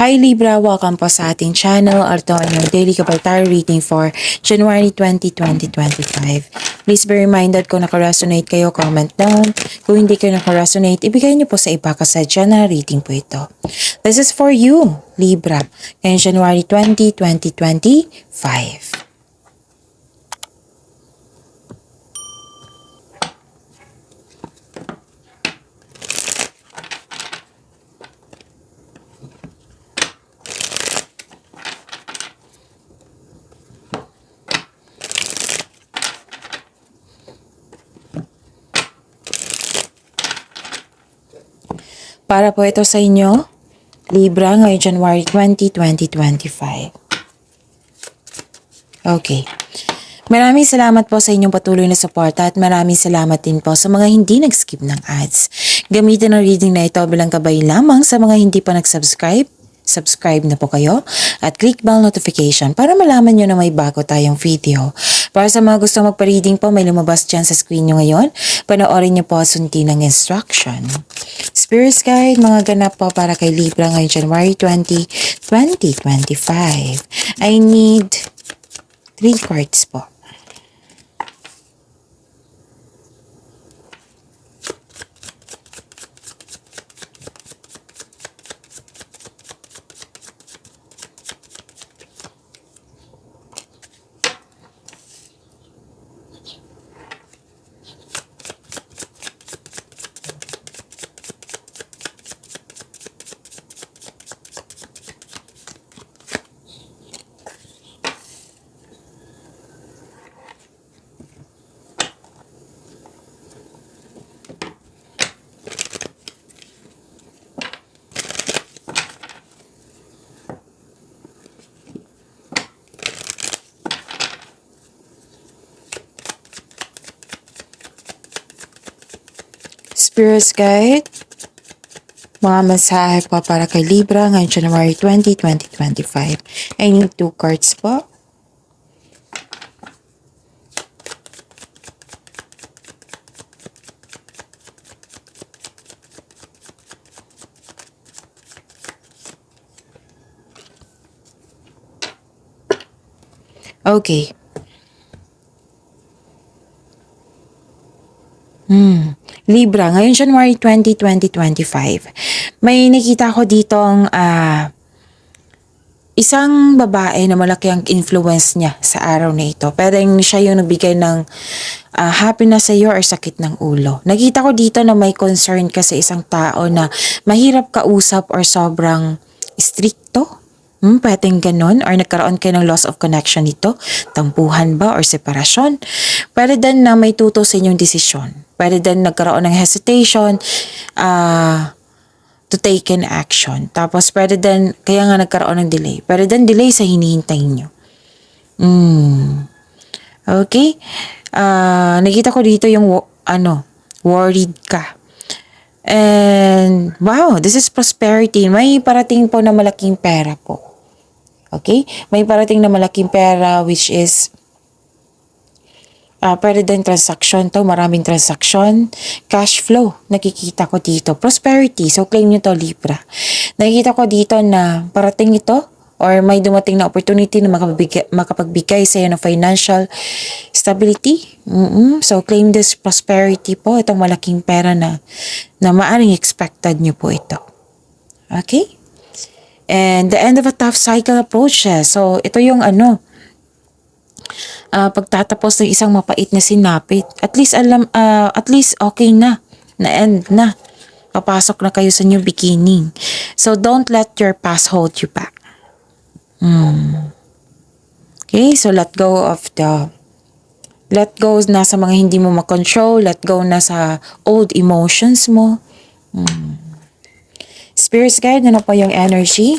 Hi Libra, welcome po sa ating channel. Ito ang yung daily kapal tarot reading for January 20, 2025. Please be reminded kung naka-resonate kayo, comment down. Kung hindi kayo naka-resonate, ibigay niyo po sa iba kasadya na reading po ito. This is for you, Libra, ngayong January 20, 2025. Para po ito sa inyo, Libra, ngayong January 20, 2025. Okay. Maraming salamat po sa inyong patuloy na suporta at maraming salamat din po sa mga hindi nag-skip ng ads. Gamitin ang reading na ito bilang gabay lamang sa mga hindi pa nag-subscribe. Subscribe na po kayo at click bell notification para malaman nyo na may bago tayong video. Para sa mga gusto magpa-reading po, may lumabas dyan sa screen nyo ngayon. Panoorin nyo po sunti ng instruction. Spirit Guide, mga ganap po para kay Libra ngayong January 20, 2025. I need 3 cards po. Spirit Guide, mga mensahe po para kay Libra ngayong January 20, 2025. I need 2 cards po. Okay. Libra, ngayon January 20, 2025. May nakita ko ditong isang babae na malaki ang influence niya sa araw na ito. Pwedeng siya yung nagbigay ng happiness sa iyo or sakit ng ulo. Nakita ko dito na may concern ka sa isang tao na mahirap kausap or sobrang stricto. Pwedeng ganun or nagkaroon kayo ng loss of connection nito, tampuhan ba or separasyon. Pwede din na may tuto sa inyong desisyon. Pwede din nagkaroon ng hesitation to take an action. Tapos pwede din, kaya nga nagkaroon ng delay. Pwede din delay sa hinihintay nyo. Okay? Nakita ko dito yung worried ka. And wow, this is prosperity. May parating po na malaking pera po. Okay? May parating na malaking pera which is pwede din transaction to, maraming transaction, cash flow, nakikita ko dito, prosperity, so claim nyo to Libra. Nakikita ko dito na parating ito or may dumating na opportunity na makapagbigay sa iyo ng financial stability. So claim this prosperity po, itong malaking pera na maaring expected nyo po ito. Okay? And the end of a tough cycle approaches. So ito yung pagtatapos ng isang mapait na sinapit. At least okay na end na. Papasok na kayo sa new beginning. So don't let your past hold you back. Okay, so let go na sa mga hindi mo makontrol, let go na sa old emotions mo. Spirit Guide, ano po yung energy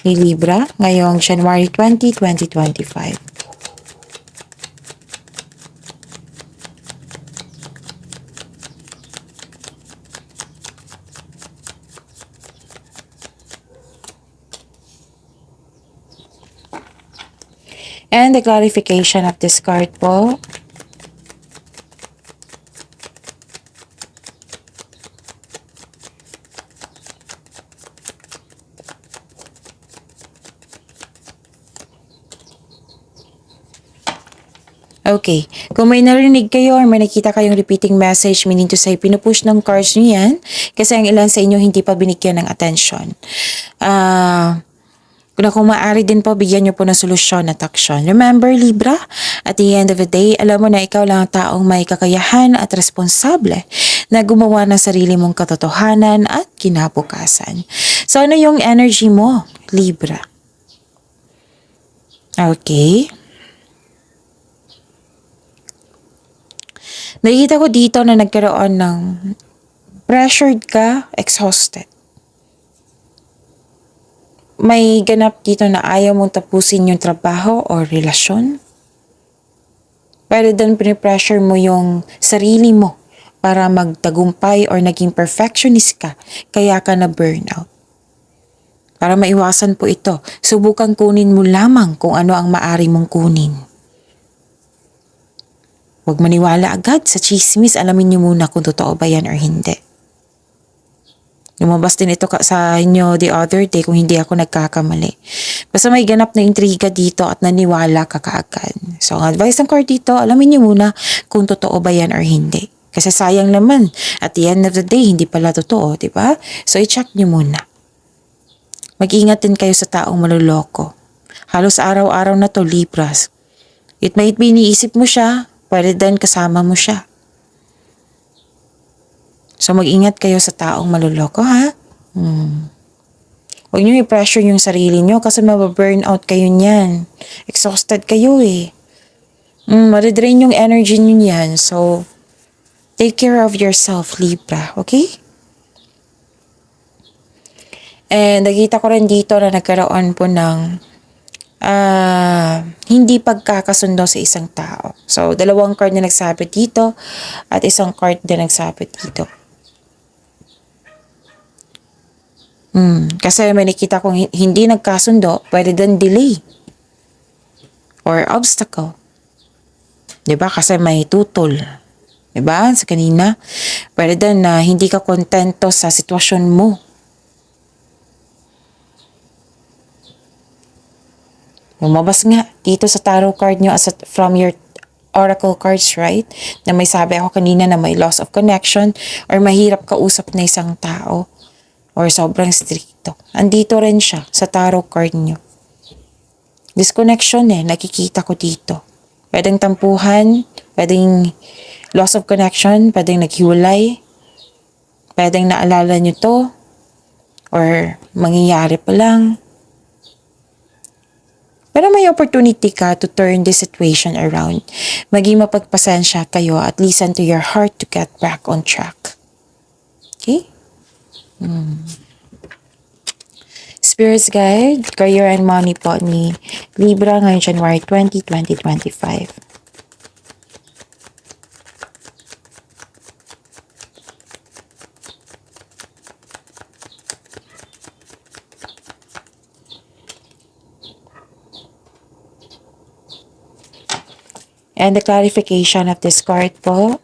ni Libra ngayong January 20, 2025? And the clarification of this card po. Okay. Kung may narinig kayo or may nakita kayong repeating message, meaning to say, pinupush ng cards nyo yan kasi ang ilan sa inyo hindi pa binigyan ng attention. Kung maaari din po, bigyan nyo po ng solusyon at aksyon. Remember, Libra, at the end of the day, alam mo na ikaw lang ang taong may kakayahan at responsable na gumawa ng sarili mong katotohanan at kinabukasan. So, ano yung energy mo, Libra? Okay. Nakikita ko dito na nagkaroon ng pressured ka, exhausted. May ganap dito na ayaw mong tapusin yung trabaho o relasyon. Pero doon pinipressure mo yung sarili mo para magtagumpay or naging perfectionist ka, kaya ka na burnout. Para maiwasan po ito, subukan kunin mo lamang kung ano ang maari mong kunin. Huwag maniwala agad sa chismis, alamin niyo muna kung totoo ba yan or hindi. Lumabas din ito sa inyo the other day kung hindi ako nagkakamali. Basta may ganap na intriga dito at naniwala ka kaagad. So ang advice ng card dito, alamin niyo muna kung totoo ba yan or hindi. Kasi sayang naman, at the end of the day, hindi pala totoo, di ba? So i-check niyo muna. Mag-ingat din kayo sa taong maluloko. Halos araw-araw na to, Libras. It might be iniisip mo siya, pwede din kasama mo siya. So mag-ingat kayo sa taong maluloko, ha? Huwag niyo i-pressure yung sarili niyo kasi mababurnout kayo niyan. Exhausted kayo eh. Madidrain yung energy niyo niyan. So, take care of yourself, Libra, okay? And nakita ko rin dito na nagkaroon po ng hindi pagkakasundo sa isang tao. So, dalawang card na nagsabi dito at isang card na nagsabi dito. Kasi may nakita kong hindi nagkasundo, pwede din delay or obstacle. Diba? Kasi may tutol. Diba? Sa kanina, pwede din na hindi ka kontento sa sitwasyon mo. Lumabas nga dito sa tarot card nyo from your oracle cards, right? Na may sabi ako kanina na may loss of connection or mahirap kausap na isang tao or sobrang stricto. Andito rin siya sa tarot card nyo. Disconnection nakikita ko dito. Pwedeng tampuhan, pwedeng loss of connection, pwedeng naghiwalay, pwedeng naalala nyo to or mangyayari pa lang. Pero may opportunity ka to turn this situation around. Maging mapagpasensya kayo at listen to your heart to get back on track. Okay? Spirits Guide, Career and Money po ni Libra ngayong January 20, 2025. And the clarification of this card po.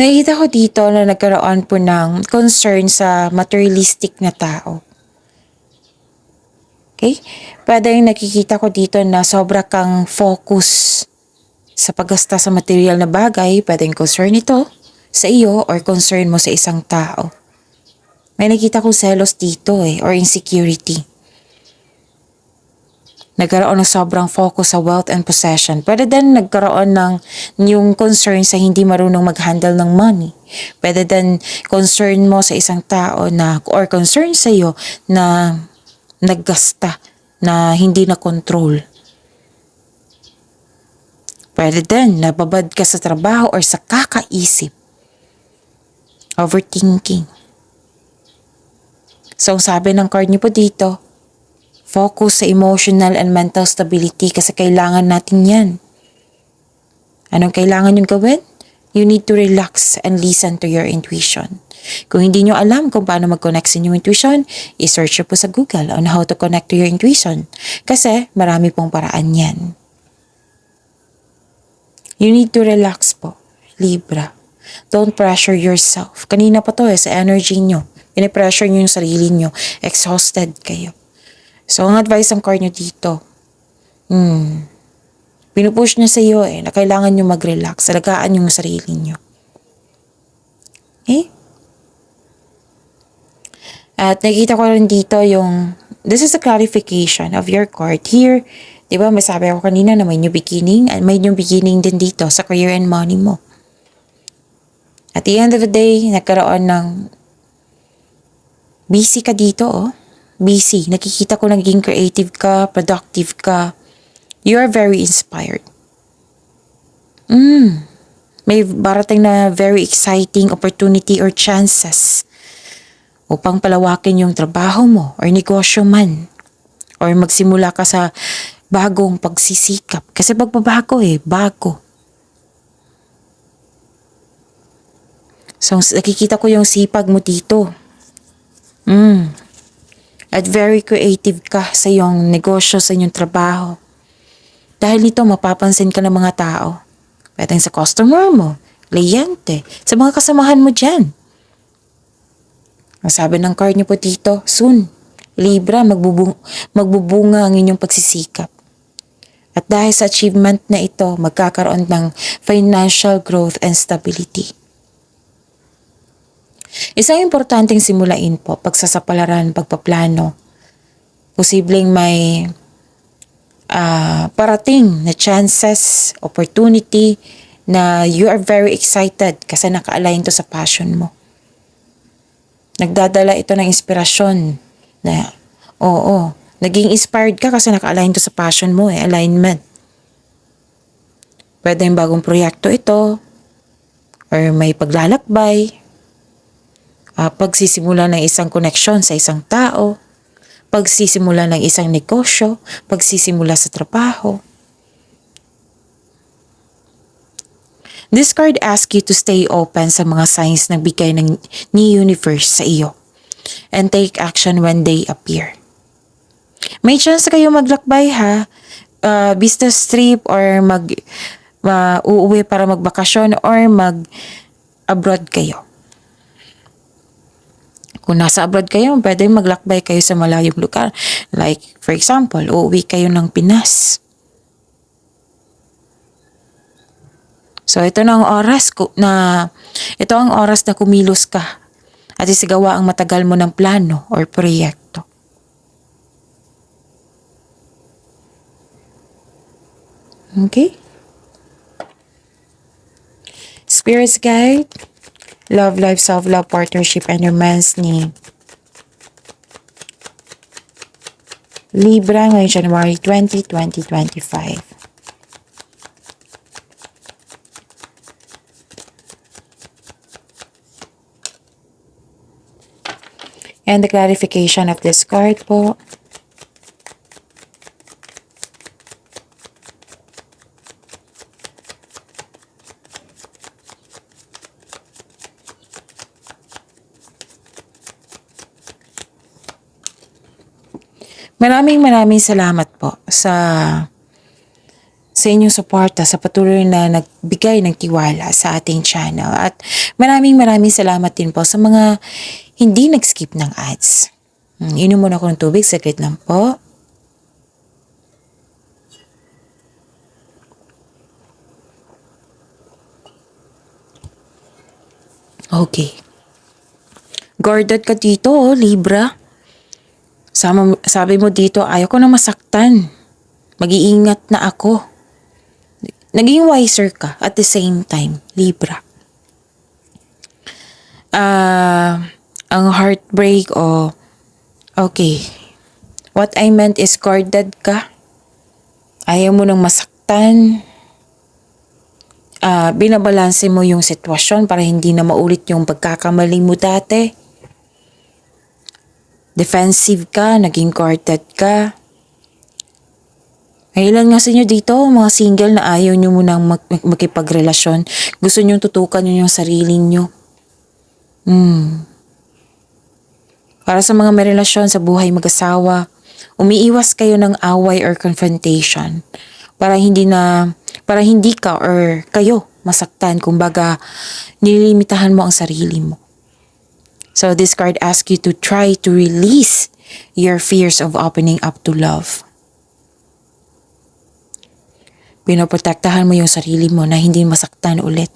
Nakikita ko dito na nagkaroon po ng concern sa materialistic na tao. Okay? Pwedeng nakikita ko dito na sobra kang focus sa paggasta sa material na bagay. Pwedeng concern ito sa iyo or concern mo sa isang tao. May nakita ko selos dito or insecurity. Nagkaroon ng sobrang focus sa wealth and possession. Pwede din nagkaroon ng yung concern sa hindi marunong mag-handle ng money. Pwede din concern mo sa isang tao na or concern sa iyo na naggasta na hindi na control. Pwede din nababad ka sa trabaho or sa kakaisip. Overthinking. So, sabi ng card niyo po dito, focus sa emotional and mental stability kasi kailangan natin yan. Anong kailangan yung gawin? You need to relax and listen to your intuition. Kung hindi nyo alam kung paano mag-connect sa inyong intuition, i-search nyo po sa Google on how to connect to your intuition. Kasi marami pong paraan yan. You need to relax po, Libra. Don't pressure yourself. Kanina pa to sa energy nyo. Pinipressure nyo yung sarili nyo. Exhausted kayo. So, ang advice ng card nyo dito, pinupush niya sa iyo na kailangan nyo mag-relax. Alagaan yung sarili nyo. Okay? At nakikita ko rin dito this is a clarification of your card. Here, di ba may sabi ako kanina na may new beginning, and may new beginning din dito sa career and money mo. At the end of the day, nagkaroon ng busy ka dito, Busy. Nakikita ko naging creative ka, productive ka. You are very inspired. May barating na very exciting opportunity or chances upang palawakin yung trabaho mo or negosyo man. Or magsimula ka sa bagong pagsisikap. Kasi pagbabago bago. So, nakikita ko yung sipag mo dito. At very creative ka sa iyong negosyo, sa inyong trabaho. Dahil dito, mapapansin ka ng mga tao. Pwedeng sa customer mo, kliyente, sa mga kasamahan mo dyan. Ang sabi ng card niyo po dito, soon, Libra, magbubunga ang inyong pagsisikap. At dahil sa achievement na ito, magkakaroon ng financial growth and stability. Isang importanteng simulain po, pagsasapalaran, pagpaplano. Posibleng may parating na chances, opportunity na you are very excited kasi naka-align to sa passion mo. Nagdadala ito ng inspirasyon na, naging inspired ka kasi naka-align to sa passion mo alignment. Pwede yung bagong proyekto ito, or may paglalakbay, pagsisimula ng isang koneksyon sa isang tao, pagsisimula ng isang negosyo, pagsisimula sa trabaho. This card asks you to stay open sa mga signs na bigay ni universe sa iyo and take action when they appear. May chance kayo maglakbay business trip or uuwi para magbakasyon or mag-abroad kayo. Kung nasa abroad kayo, pwede maglakbay kayo sa malayong lugar. Like, for example, uuwi kayo ng Pinas. So, ito ang oras na kumilos ka at isigawa ang matagal mo ng plano or proyekto. Okay? Spirit's Guide, Love Life, Self-Love, Partnership, and Romance ni Libra ngayong January 20, 2025. And the clarification of this card po. Maraming salamat po sa inyong suporta, sa patuloy na nagbigay ng tiwala sa ating channel. At maraming salamat din po sa mga hindi nag-skip ng ads. Inom muna ako ng tubig, saglit lang po. Okay. Guarded ka dito, Libra. Sabi mo dito, ayaw ko na masaktan. Mag-iingat na ako. Naging wiser ka at the same time, Libra. Ang heartbreak okay. What I meant is guarded ka. Ayaw mo nang masaktan. Binabalanse mo yung sitwasyon para hindi na maulit yung pagkakamali mo dati. Defensive ka, naging guarded ka. May ilan nga sa inyo dito, mga single na ayaw nyo munang makipagrelasyon. Gusto nyo tutukan nyo yung sarili nyo. Para sa mga may relasyon sa buhay mag-asawa, umiiwas kayo ng away or confrontation para hindi ka or kayo masaktan. Kumbaga, nililimitahan mo ang sarili mo. So this card asks you to try to release your fears of opening up to love. Pinoprotektahan mo yung sarili mo na hindi masaktan ulit.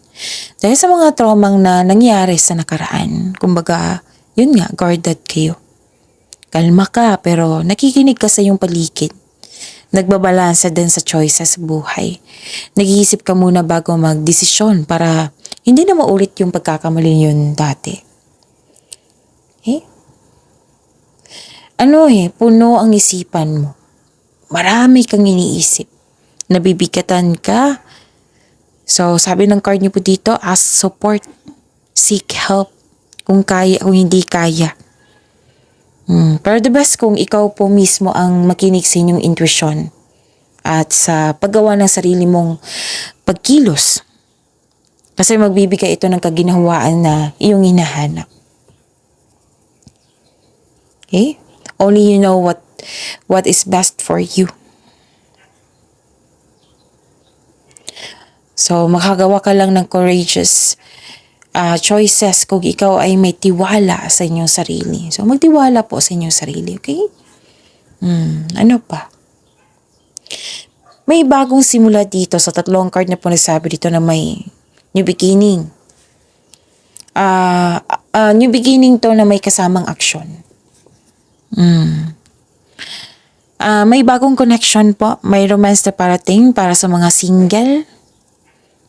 Dahil sa mga traumang na nangyari sa nakaraan, kumbaga, yun nga, guarded kayo. Kalma ka pero nakikinig ka sa iyong paligid. Nagbabalansa din sa choices sa buhay. Nag-iisip ka muna bago magdesisyon para hindi na maulit yung pagkakamali yun dati. Okay? Puno ang isipan mo. Marami kang iniisip. Nabibigatan ka. So, sabi ng card niyo po dito, ask support, seek help kung kaya, kung hindi kaya. Pero the best kung ikaw po mismo ang makinig sa inyong intuition at sa paggawa ng sarili mong pagkilos. Kasi magbibigay ito ng kaginhawaan na iyong hinahanap. Okay? Only you know what is best for you. So, makagawa ka lang ng courageous choices kung ikaw ay may tiwala sa inyong sarili. So, magtiwala po sa inyong sarili, okay? Ano pa? May bagong simula dito sa tatlong card na po nagsabi dito na may new beginning. New beginning to na may kasamang aksyon. May bagong connection po. May romance na parating para sa mga single.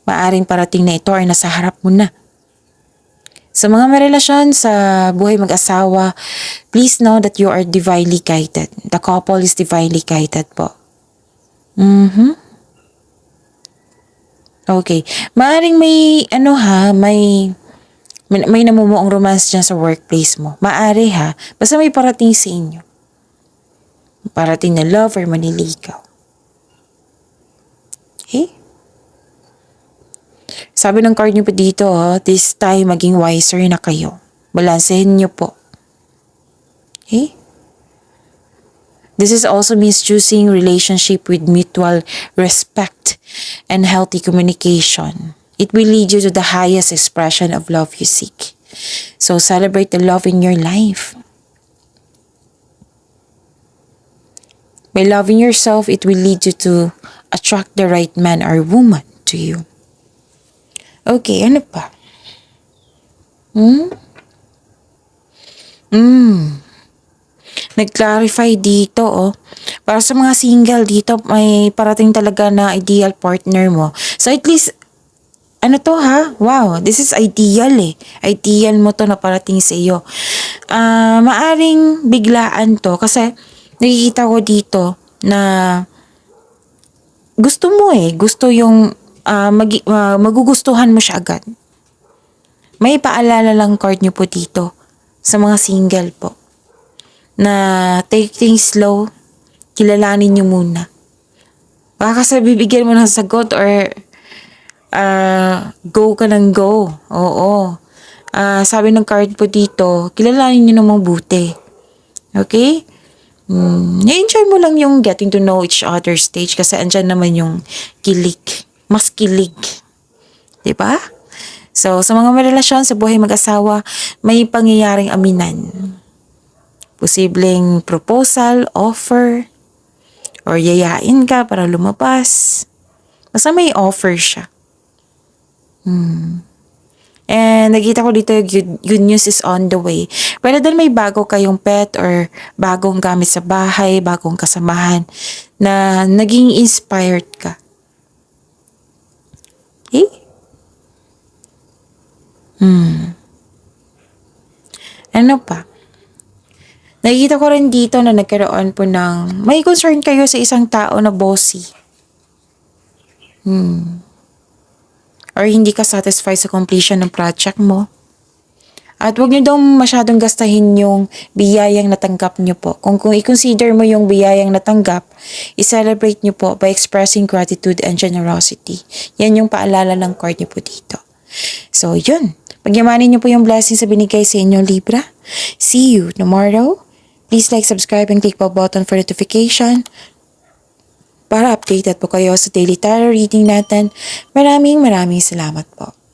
Maaring parating na ito or nasa harap mo na. Sa mga may relasyon sa buhay mag-asawa, please know that you are divinely guided. The couple is divinely guided po. Okay. Maaring may may namumuong romance dyan sa workplace mo. Maari ha. Basta may parating sa inyo. Parating na love or maniligaw. Okay? Sabi ng card niyo po dito, this time maging wiser na kayo. Balansehin niyo po. Okay? This is also means choosing relationship with mutual respect and healthy communication. It will lead you to the highest expression of love you seek. So celebrate the love in your life. By loving yourself, it will lead you to attract the right man or woman to you. Okay, ano pa? Nag-clarify dito, Para sa mga single dito, may parating talaga na ideal partner mo. So at least, ano to ha? Wow, this is ideal Ideal mo to na parating sa iyo. Maaring biglaan to kasi nakikita ko dito na gusto mo gusto yung magugustuhan mo siya agad. May paalala lang card nyo po dito sa mga single po na take things slow, kilalanin nyo muna. Baka kasi bibigyan mo ng sagot or go ka ng go. Oo. Sabi ng card po dito, kilalanin nyo namang buti. Okay? Na-enjoy mo lang yung getting to know each other stage kasi andyan naman yung kilig. Mas kilig. Diba? So, sa mga may relasyon sa buhay mag-asawa, may pangyayaring aminan. Posibleng proposal, offer, or yayain ka para lumabas. Basta may offer siya. And nakita ko dito, good news is on the way. Pero dahil may bago kayong pet or bagong gamit sa bahay, bagong kasamahan, na naging inspired ka. Okay? Ano pa? Nakikita ko rin dito na nagkaroon po ng, may concern kayo sa isang tao na bossy. Or hindi ka satisfied sa completion ng project mo. At huwag nyo daw masyadong gastahin yung biyayang natanggap nyo po. Kung i-consider mo yung biyayang natanggap, i-celebrate nyo po by expressing gratitude and generosity. Yan yung paalala ng card nyo po dito. So, yun. Pagyamanin nyo po yung blessings na binigay sa inyo, Libra. See you tomorrow. Please like, subscribe, and click the button for notification para updated po kayo sa daily tarot reading natin. Maraming salamat po.